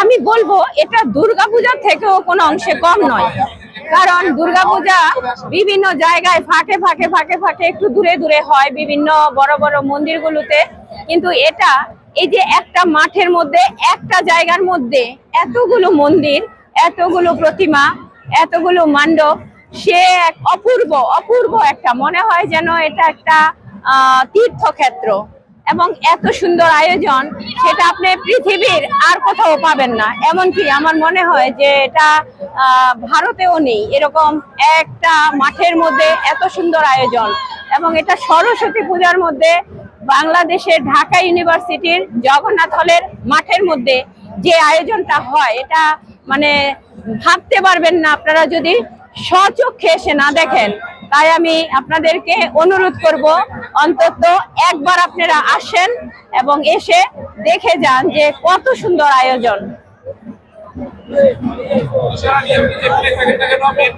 আমি বলবো এটা দুর্গাপূজা থেকেও কোনো অংশে কম নয়। কারণ দুর্গাপূজা বিভিন্ন জায়গায় ফাঁকে ফাঁকে ফাঁকে ফাঁকে একটু দূরে দূরে হয় বিভিন্ন বড় বড় মন্দিরগুলোতে, কিন্তু এটা এই যে একটা মাঠের মধ্যে একটা জায়গার মধ্যে এতগুলো মন্দির, এতগুলো প্রতিমা, এতগুলো মণ্ডপ, সে এক অপূর্ব অপূর্ব একটা, মনে হয় যেন এটা একটা তীর্থক্ষেত্র। এবং এত সুন্দর আয়োজন, সেটা আপনি পৃথিবীর আর কোথাও পাবেন না। এমনকি আমার মনে হয় যে এটা ভারতেও নেই এরকম একটা মাঠের মধ্যে এত সুন্দর আয়োজন। এবং এটা সরস্বতী পূজার মধ্যে বাংলাদেশের ঢাকা ইউনিভার্সিটির জগন্নাথ হলের মাঠের মধ্যে যে আয়োজনটা হয়, এটা মানে ভাবতে পারবেন না আপনারা যদি স্বচক্ষে এসে না দেখেন। তাই আমি আপনাদেরকে অনুরোধ করব অন্তত একবার আপনারা আসেন এবং এসে দেখে যান যে কত সুন্দর আয়োজন।